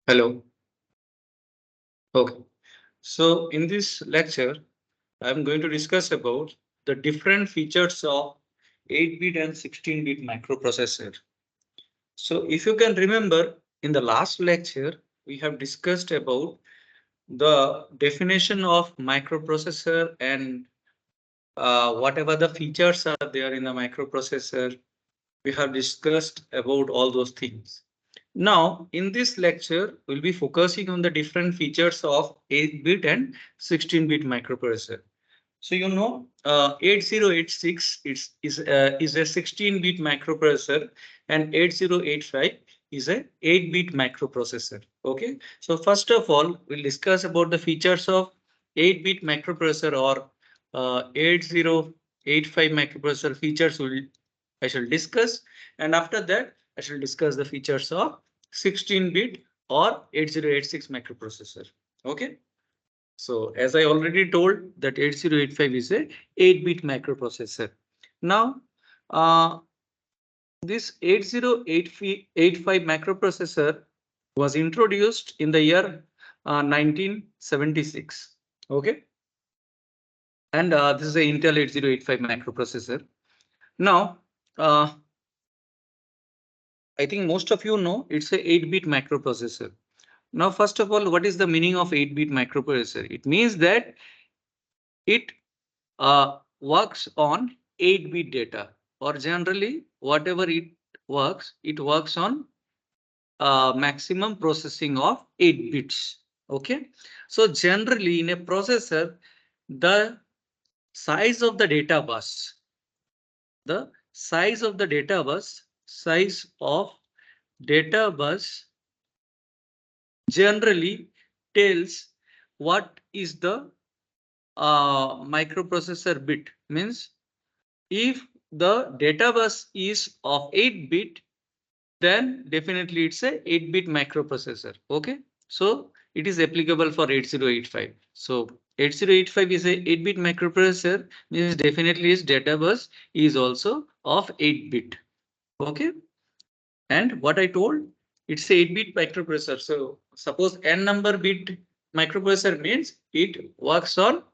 Hello. Okay. So in this lecture, I'm going to discuss about the different features of 8-bit and 16-bit microprocessor. So if you can remember, in the last lecture, we have discussed about the definition of microprocessor and whatever the features are there in the microprocessor. We have discussed about all those things. Now, in this lecture, we'll be focusing on the different features of 8-bit and 16-bit microprocessor. So, 8086 is a 16-bit microprocessor and 8085 is a 8-bit microprocessor. Okay. So, first of all, we'll discuss about the features of 8-bit microprocessor or 8085 microprocessor features I shall discuss. And after that, I shall discuss the features of 16-bit or 8086 microprocessor. Okay. So as I already told that 8085 is a 8-bit microprocessor. Now, uh, this 8085 microprocessor was introduced in the year 1976. Okay. And this is a Intel 8085 microprocessor. Now, I think most of you know it's a 8-bit microprocessor. Now, first of all, what is the meaning of 8-bit microprocessor? It means that it works on 8-bit data, or generally whatever it works on maximum processing of 8 bits. Okay. So generally in a processor, the size of the data bus, the size of the data bus, size of data bus generally tells what is the microprocessor bit. Means if the data bus is of 8-bit, then definitely it's a 8-bit microprocessor. Okay. So it is applicable for 8085. So 8085 is a 8-bit microprocessor, means definitely its data bus is also of 8-bit. Okay. And what I told, it's a 8-bit microprocessor. So suppose n number bit microprocessor means it works on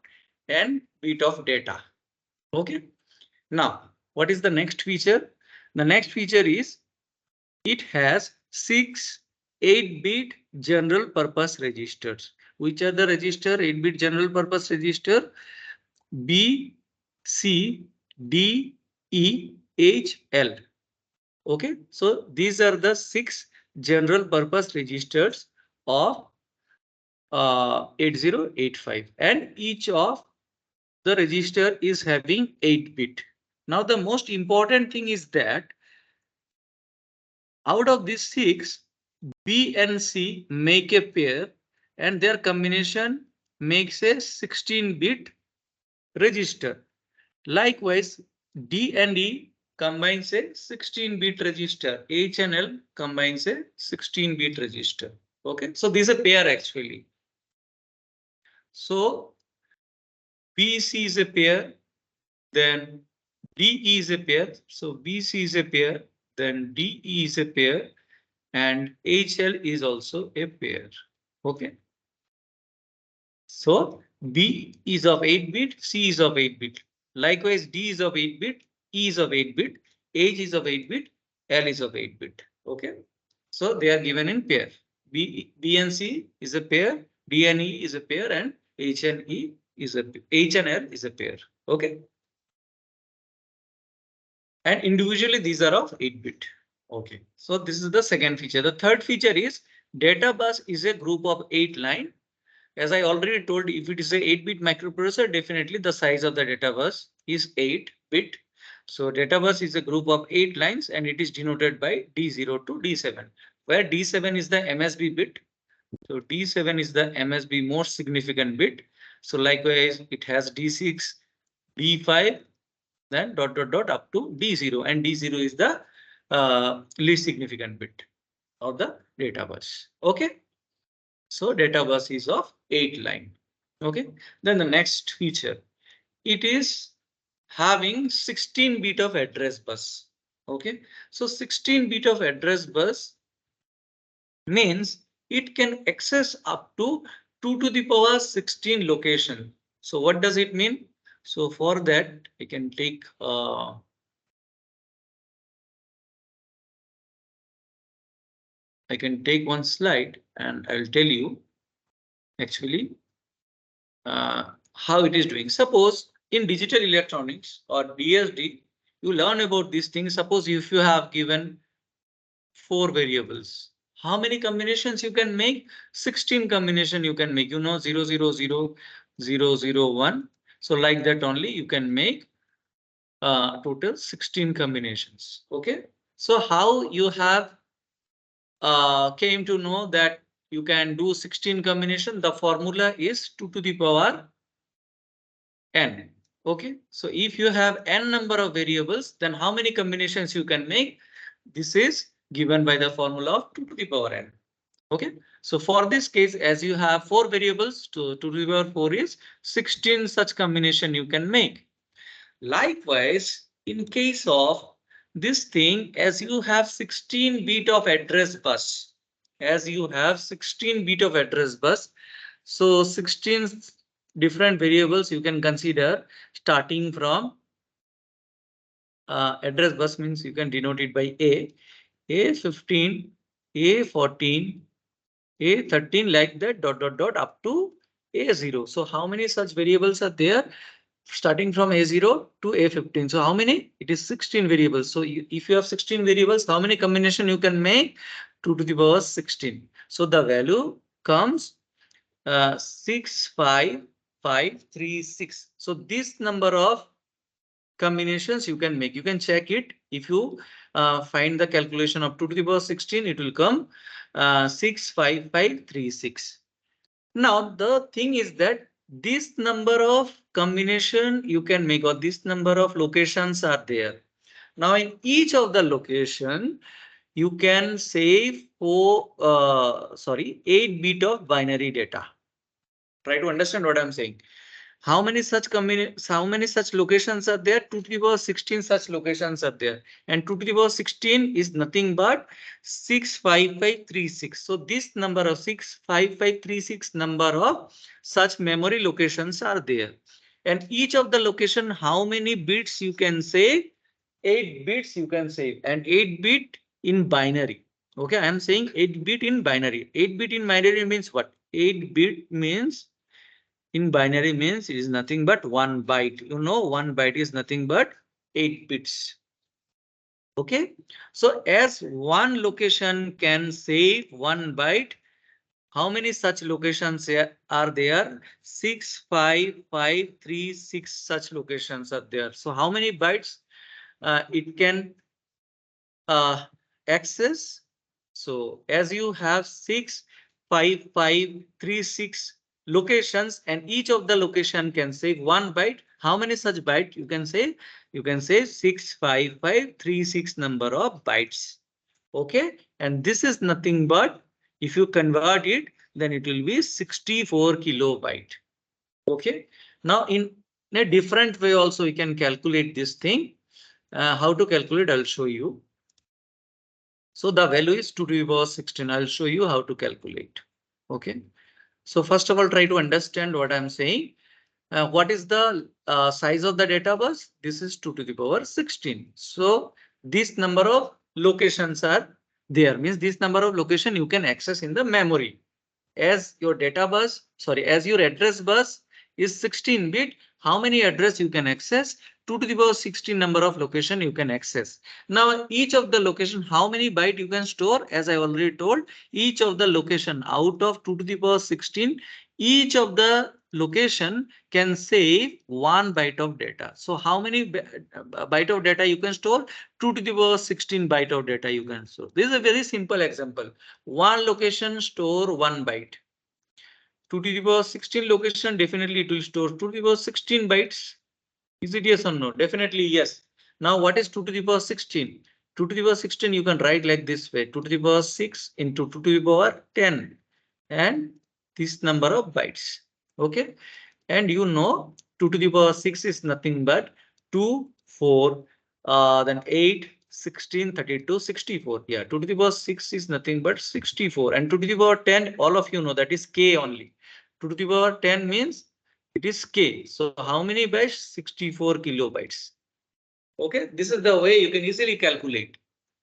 n bit of data. Okay. Now, what is the next feature? The next feature is it has 6 8-bit general purpose registers. Which are the register? 8-bit general purpose register B, C, D, E, H, L. Okay, so these are the 6 general purpose registers of 8085, and each of the register is having 8-bit. Now the most important thing is that out of these 6, B and C make a pair and their combination makes a 16-bit register. Likewise, D and E combines a 16-bit register. H and L combines a 16-bit register. Okay, so this is a pair actually. So BC is a pair, then DE is a pair. So BC is a pair, then DE is a pair, and HL is also a pair. Okay. So B is of 8-bit, C is of 8-bit. Likewise, D is of 8-bit, E is of 8-bit, H is of 8-bit, L is of 8-bit. Okay. So they are given in pair. B and C is a pair, D and E is a pair, and H and L is a pair. Okay. And individually these are of 8-bit. Okay. So this is the second feature. The third feature is data bus is a group of 8 line. As I already told, if it is a 8-bit microprocessor, definitely the size of the data bus is 8-bit. So data bus is a group of 8 lines and it is denoted by D0 to D7, where D7 is the MSB bit. So D7 is the MSB most significant bit. So likewise, it has D6, D5, then dot dot dot up to D0, and D0 is the least significant bit of the data bus. Okay. So data bus is of 8 line. Okay. Then the next feature, it is having 16-bit of address bus. Okay. So 16-bit of address bus means it can access up to 2 to the power 16 location. So what does it mean? So for that, I can take one slide and I'll tell you actually how it is doing. Suppose in digital electronics or DSD, you learn about these things. Suppose if you have given 4 variables, how many combinations you can make? 16 combination you can make, 0, 0, 0, 0, 0, 1. So like that only you can make total 16 combinations. Okay. So how you have came to know that you can do 16 combination? The formula is 2 to the power n. Okay. So if you have n number of variables, then how many combinations you can make? This is given by the formula of 2 to the power n. Okay. So for this case, as you have 4 variables, to the power 4 is 16 such combination you can make. Likewise, in case of this thing, as you have 16 bit of address bus, so 16 different variables you can consider starting from address bus means you can denote it by A15, A14, A13 like that dot up to A0. So how many such variables are there? Starting from A0 to A15. So how many? It is 16 variables. So if you have 16 variables, how many combination you can make? 2 to the power 16. So the value comes 65536. So this number of combinations you can make. You can check it. If you find the calculation of 2 to the power 16, it will come 65536. Now the thing is that this number of combination you can make, or this number of locations are there. Now in each of the location you can save 8 bit of binary data. Try to understand what I'm saying. How many such locations are there? 2 to the power 16 such locations are there. And 2 to the power 16 is nothing but 65536. So this number of 65536 number of such memory locations are there. And each of the location, how many bits you can save? 8 bits you can save, and 8 bit in binary. Okay, I am saying 8 bit in binary. 8 bit in binary means what? 8 bit means in binary means it is nothing but 1 byte. 1 byte is nothing but 8 bits. Okay. So as one location can save 1 byte, how many such locations are there? 65536 such locations are there. So how many bytes it can access? So as you have 65536 locations and each of the location can save 1 byte. How many such byte you can say? You can say 65536 number of bytes. Okay. And this is nothing but if you convert it, then it will be 64 kilobyte. Okay. Now in a different way also we can calculate this thing. How to calculate? I'll show you. So the value is 2 to the power 16. I'll show you how to calculate. Okay. So first of all, try to understand what I'm saying. What is the size of the data bus? This is 2 to the power 16. So this number of locations are there, means this number of location you can access in the memory. As your data bus, as your address bus is 16 bit, how many address you can access? 2 to the power 16 number of location you can access. Now each of the location, how many byte you can store? As I already told, each of the location out of 2 to the power 16, each of the location can save 1 byte of data. So how many byte of data you can store? 2 to the power 16 byte of data you can store. This is a very simple example. One location store 1 byte. 2 to the power 16 location, definitely it will store 2 to the power 16 bytes. Is it yes or no? Definitely yes. Now what is 2 to the power 16? 2 to the power 16 you can write like this way. 2 to the power 6 into 2 to the power 10 and this number of bytes. Okay. And 2 to the power 6 is nothing but 2, 4, then 8, 16, 32, 64. Yeah, 2 to the power 6 is nothing but 64. And 2 to the power 10, all of you know that is K only. 2 to the power 10 means it is K. So how many bytes? 64 kilobytes. Okay, this is the way you can easily calculate.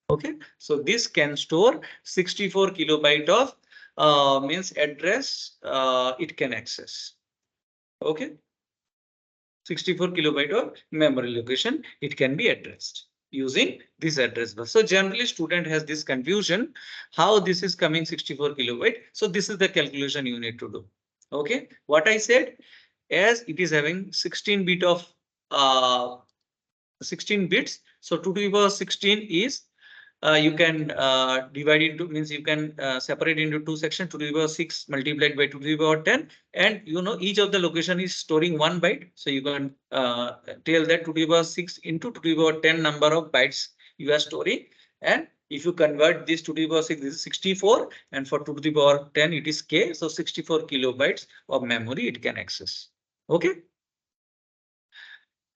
Okay, so this can store 64 kilobyte of means address it can access. Okay, 64 kilobyte of memory location it can be addressed using this address bus. So generally student has this confusion how this is coming 64 kilobyte. So this is the calculation you need to do. Okay, what I said, as it is having 16 bit of 16 bits. So 2 to the power 16 is you can divide into means you can separate into two sections. 2 to the power 6 multiplied by 2 to the power 10, and you know each of the location is storing 1 byte. So you can tell that 2 to the power 6 into 2 to the power 10 number of bytes you are storing, and if you convert this 2 to the power 6, this is 64, and for 2 to the power 10 it is K. So 64 kilobytes of memory it can access. Okay.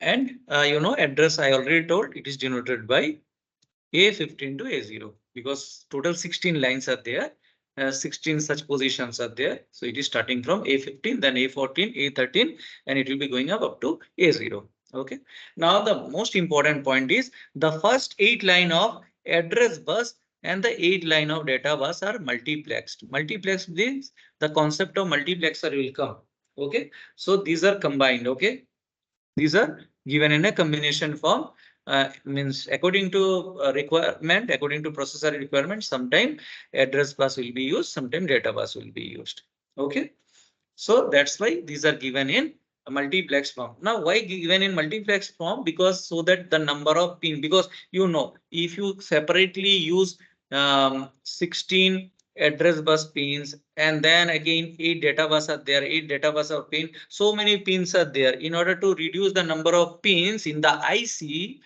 And you know address I already told it is denoted by A15 to A0 because total 16 lines are there. 16 such positions are there. So it is starting from A15, then A14, A13, and it will be going up to A0. Okay. Now the most important point is the first 8 line of address bus and the 8 line of data bus are multiplexed. Multiplexed means the concept of multiplexer will come. Okay. So these are combined. Okay. These are given in a combination form. Means according to requirement, according to processor requirement, sometime address bus will be used, sometime data bus will be used. Okay. So that's why these are given in a multiplex form. Now, why given in multiplex form? Because so that the number of pin, because you know, if you separately use 16 address bus pins and then again 8 data bus are there, 8 data bus are pin, so many pins are there. In order to reduce the number of pins in the IC,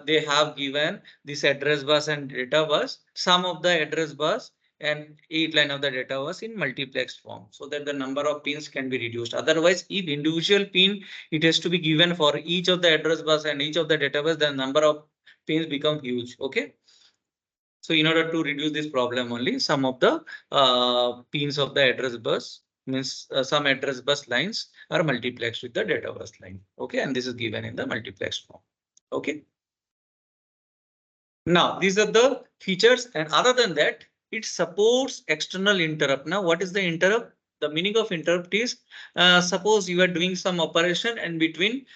they have given this address bus and data bus, some of the address bus and 8 line of the data bus in multiplex form so that the number of pins can be reduced. Otherwise, if individual pin, it has to be given for each of the address bus and each of the data bus, the number of pins become huge. Okay. So in order to reduce this problem only, some of the pins of the address bus means some address bus lines are multiplexed with the data bus line. Okay. And this is given in the multiplex form. Okay. Now, these are the features, and other than that, it supports external interrupt. Now, what is the interrupt? The meaning of interrupt is suppose you are doing some operation and between,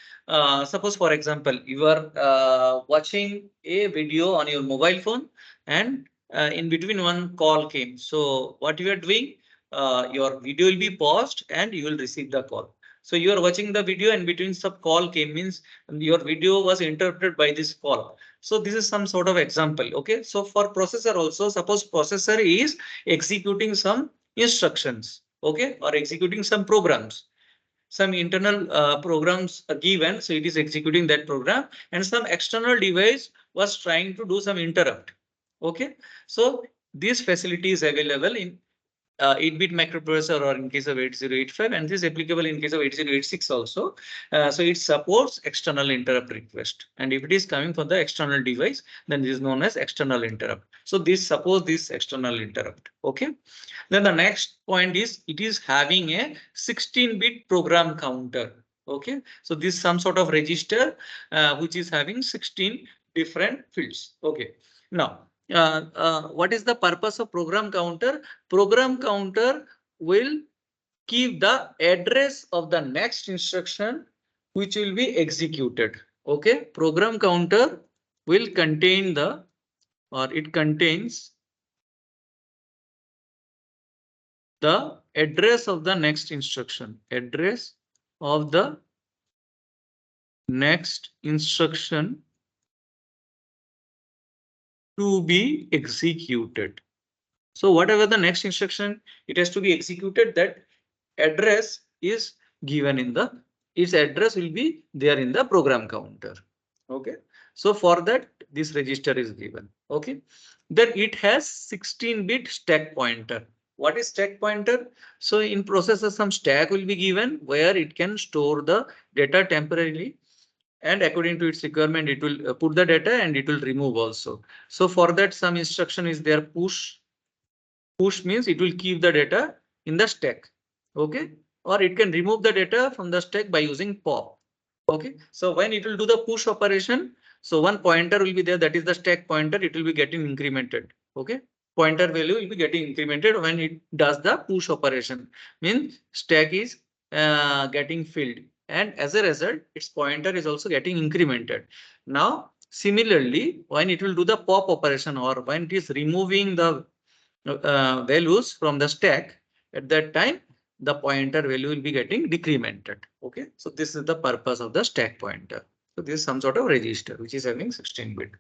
suppose for example, you are watching a video on your mobile phone and in between one call came. So what you are doing, your video will be paused and you will receive the call. So you are watching the video and between some call came means your video was interrupted by this call. So this is some sort of example. Okay. So for processor also, suppose processor is executing some instructions. Okay. Or executing some programs. Some internal programs are given. So it is executing that program and some external device was trying to do some interrupt. Okay. So this facility is available in 8-bit microprocessor or in case of 8085, and this is applicable in case of 8086 also. So it supports external interrupt request, and if it is coming from the external device, then this is known as external interrupt. So this supports this external interrupt. Okay. Then the next point is it is having a 16-bit program counter. Okay. So this is some sort of register which is having 16 different fields. Okay. Now, what is the purpose of program counter? Program counter will keep the address of the next instruction which will be executed. Okay. Program counter will contain the, or it contains the address of the next instruction. Address of the next instruction to be executed. So whatever the next instruction it has to be executed, that address is given in the, its address will be there in the program counter. Okay. So for that this register is given. Okay. Then it has 16-bit stack pointer. What is stack pointer? So in processor some stack will be given where it can store the data temporarily, and according to its requirement, it will put the data and it will remove also. So for that, some instruction is there. Push means it will keep the data in the stack. Okay. Or it can remove the data from the stack by using pop. Okay. So when it will do the push operation, so one pointer will be there. That is the stack pointer. It will be getting incremented. Okay. Pointer value will be getting incremented when it does the push operation. Means stack is getting filled. And as a result, its pointer is also getting incremented. Now, similarly, when it will do the pop operation or when it is removing the values from the stack, at that time the pointer value will be getting decremented. Okay, so this is the purpose of the stack pointer. So this is some sort of register which is having 16-bit.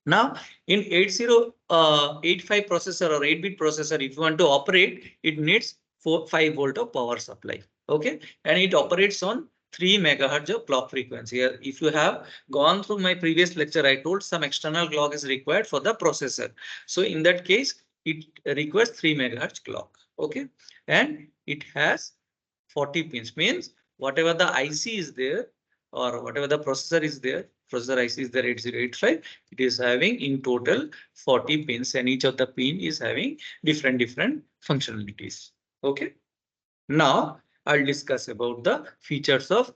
Now in 8085 processor or 8-bit processor, if you want to operate, it needs 5 volt of power supply. Okay, and it operates on 3 megahertz of clock frequency. If you have gone through my previous lecture, I told some external clock is required for the processor. So in that case, it requires 3 megahertz clock. Okay, and it has 40 pins, means whatever the IC is there or whatever the processor is there, processor IC is there 8085, it is having in total 40 pins, and each of the pin is having different functionalities. Okay. Now I'll discuss about the features of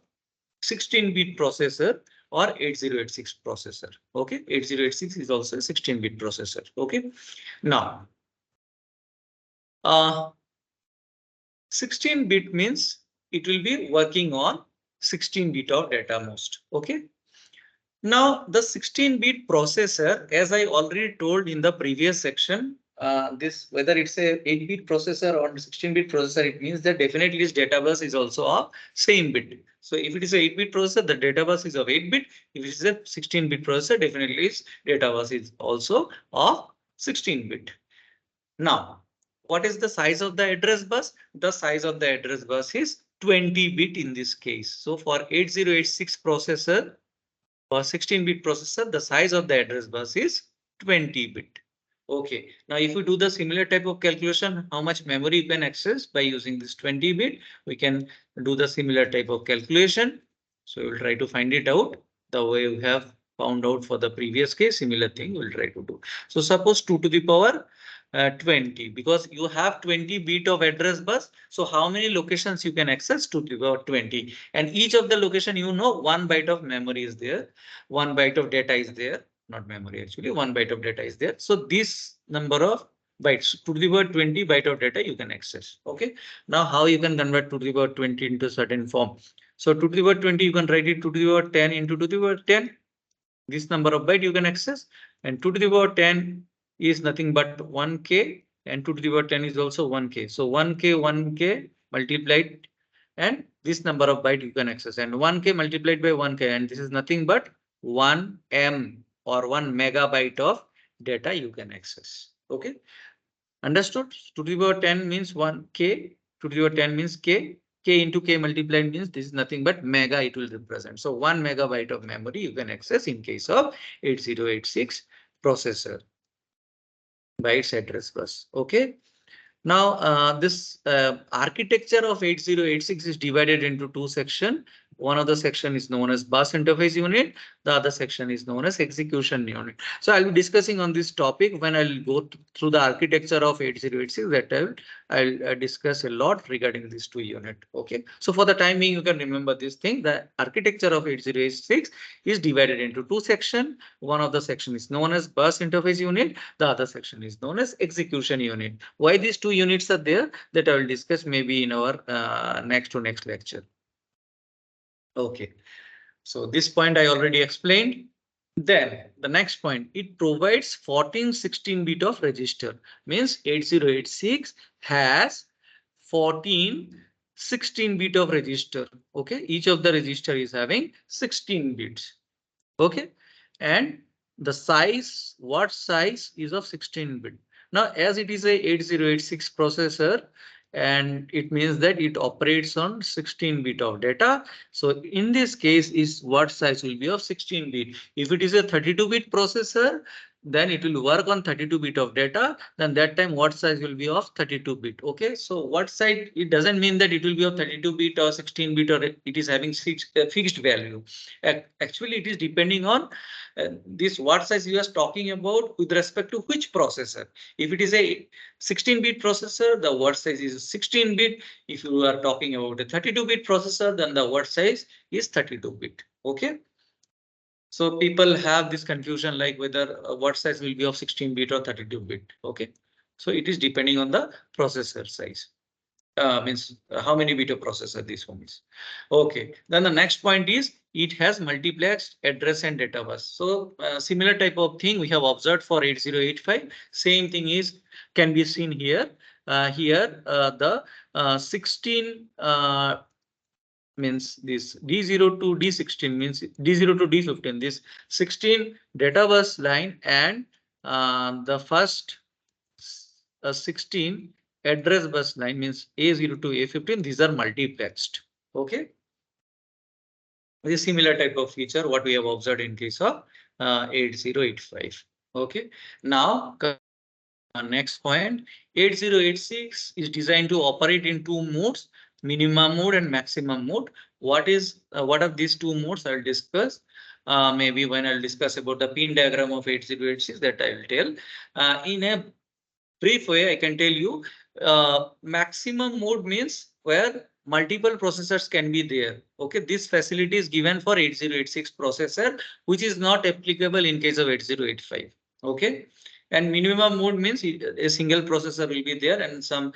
16-bit processor or 8086 processor. Okay, 8086 is also a 16-bit processor. Okay. Now 16-bit means it will be working on 16-bit of data most. Okay. Now the 16-bit processor, as I already told in the previous section, this whether it's a 8-bit processor or 16-bit processor, it means that definitely its data bus is also of same bit. So if it is a 8-bit processor, the data bus is of 8-bit. If it is a 16-bit processor, definitely its data bus is also of 16-bit. Now, what is the size of the address bus? The size of the address bus is 20-bit in this case. So for 8086 processor, for 16-bit processor, the size of the address bus is 20-bit. Okay. Now, if we do the similar type of calculation, how much memory you can access by using this 20-bit, we can do the similar type of calculation. So we'll try to find it out the way we have found out for the previous case. Similar thing we'll try to do. So suppose 2 to the power 20, because you have 20 bit of address bus. So how many locations you can access? 2 to the power 20, and each of the location, 1 byte of memory is there, 1 byte of data is there, not memory actually, 1 byte of data is there. So this number of bytes, 2 to the power 20 byte of data you can access. Okay. Now how you can convert 2 to the power 20 into certain form? So 2 to the power 20, you can write it 2 to the power 10 into 2 to the power 10. This number of byte you can access, and 2 to the power 10 is nothing but 1k, and 2 to the power 10 is also 1k. So 1k multiplied, and this number of byte you can access, and 1k multiplied by 1k, and this is nothing but 1 m or 1 megabyte of data you can access. Okay, understood? 2 to the power 10 means 1k, 2 to the power 10 means k, k into k multiplied means this is nothing but mega it will represent. So 1 megabyte of memory you can access in case of 8086 processor by its address bus. Okay. Now, this architecture of 8086 is divided into two sections. One of the section is known as bus interface unit. The other section is known as execution unit. So I'll be discussing on this topic when I'll go through the architecture of 8086. That I'll discuss a lot regarding these two units. Okay. So for the time being, you can remember this thing. The architecture of 8086 is divided into two sections. One of the section is known as bus interface unit. The other section is known as execution unit. Why these two units are there, that I will discuss maybe in our next lecture. Okay, so this point I already explained. Then the next point, it provides 14 16-bit of register, means 8086 has 14 16-bit of register. Okay, each of the register is having 16 bits. Okay, and the size, what size is of 16-bit. Now, as it is a 8086 processor, and it means that it operates on 16-bit of data. So in this case, is what size will be of 16-bit. If it is a 32-bit processor, then it will work on 32-bit of data, then that time word size will be of 32-bit. Okay, so word size, it doesn't mean that it will be of 32-bit or 16-bit or it is having fixed value. Actually, it is depending on this word size you are talking about with respect to which processor. If it is a 16-bit processor, the word size is 16-bit. If you are talking about a 32-bit processor, then the word size is 32-bit. Okay. So people have this confusion like whether word size will be of 16-bit or 32-bit. Okay. So it is depending on the processor size. Means how many bit of processor this one is. Okay. Then the next point is it has multiplexed address and data bus. So similar type of thing we have observed for 8085. Same thing is can be seen here. The 16 means this D0 to D16 means D0 to D15. This 16 data bus line and the first 16 address bus line means A0 to A15. These are multiplexed. Okay. This similar type of feature what we have observed in case of 8085. Okay. Now next point, 8086 is designed to operate in two modes, minimum mode and maximum mode. What are these two modes? I'll discuss. Maybe when I'll discuss about the pin diagram of 8086, that I will tell. In a brief way, I can tell you maximum mode means where multiple processors can be there. Okay, this facility is given for 8086 processor, which is not applicable in case of 8085. Okay, and minimum mode means a single processor will be there and some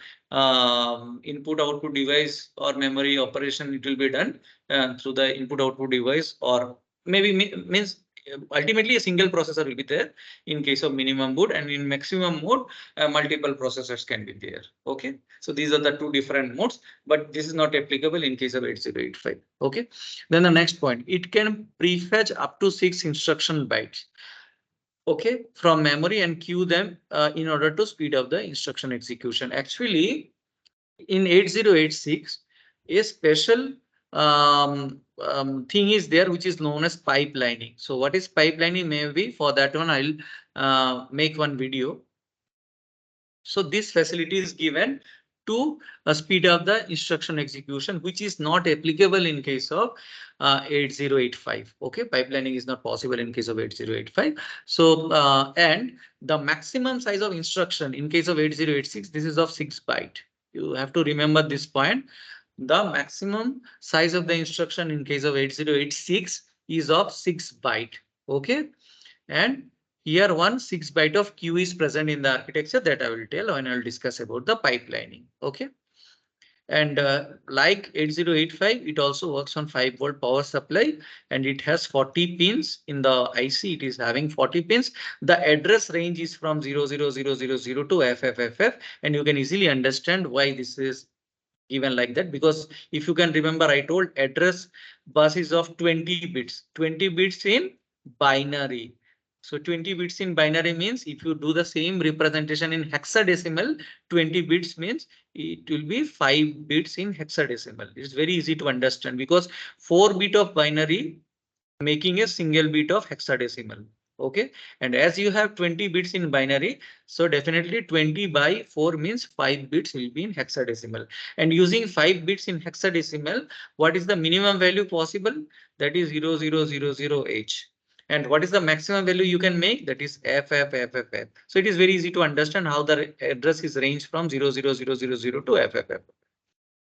input output device or memory operation it will be done through the input output device, or maybe means ultimately a single processor will be there in case of minimum mode, and in maximum mode multiple processors can be there. Okay, so these are the two different modes, but this is not applicable in case of 8085. Okay, then the next point, it can prefetch up to 6 instruction bytes, okay, from memory and queue them in order to speed up the instruction execution. Actually, in 8086, a special thing is there which is known as pipelining. So what is pipelining? Maybe for that one I'll make one video. So this facility is given to speed up the instruction execution, which is not applicable in case of 8085. Okay, pipelining is not possible in case of 8085. So and the maximum size of instruction in case of 8086, this is of 6 byte. You have to remember this point. The maximum size of the instruction in case of 8086 is of 6 byte. Okay, and here 6 byte of queue is present in the architecture that I will tell when I will discuss about the pipelining. Okay. And like 8085, it also works on 5-volt power supply and it has 40 pins in the IC. It is having 40 pins. The address range is from 00000 to FFFF, and you can easily understand why this is given like that, because if you can remember, I told address bus is of 20 bits, 20 bits in binary. So 20 bits in binary means if you do the same representation in hexadecimal, 20 bits means it will be 5 bits in hexadecimal. It's very easy to understand because 4 bit of binary making a single bit of hexadecimal. Okay, and as you have 20 bits in binary, so definitely 20 by 4 means 5 bits will be in hexadecimal. And using 5 bits in hexadecimal, what is the minimum value possible? That is 0000H. And what is the maximum value you can make? That is FFFFF. So it is very easy to understand how the address is ranged from 00000 to FFF.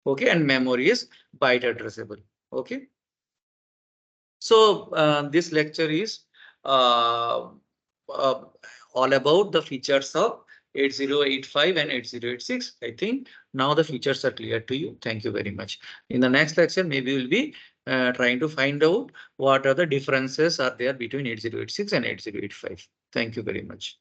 Okay, and memory is byte addressable. Okay. So this lecture is uh, uh, all about the features of 8085 and 8086. I think now the features are clear to you. Thank you very much. In the next lecture, maybe we'll be trying to find out what are the differences are there between 8086 and 8085. Thank you very much.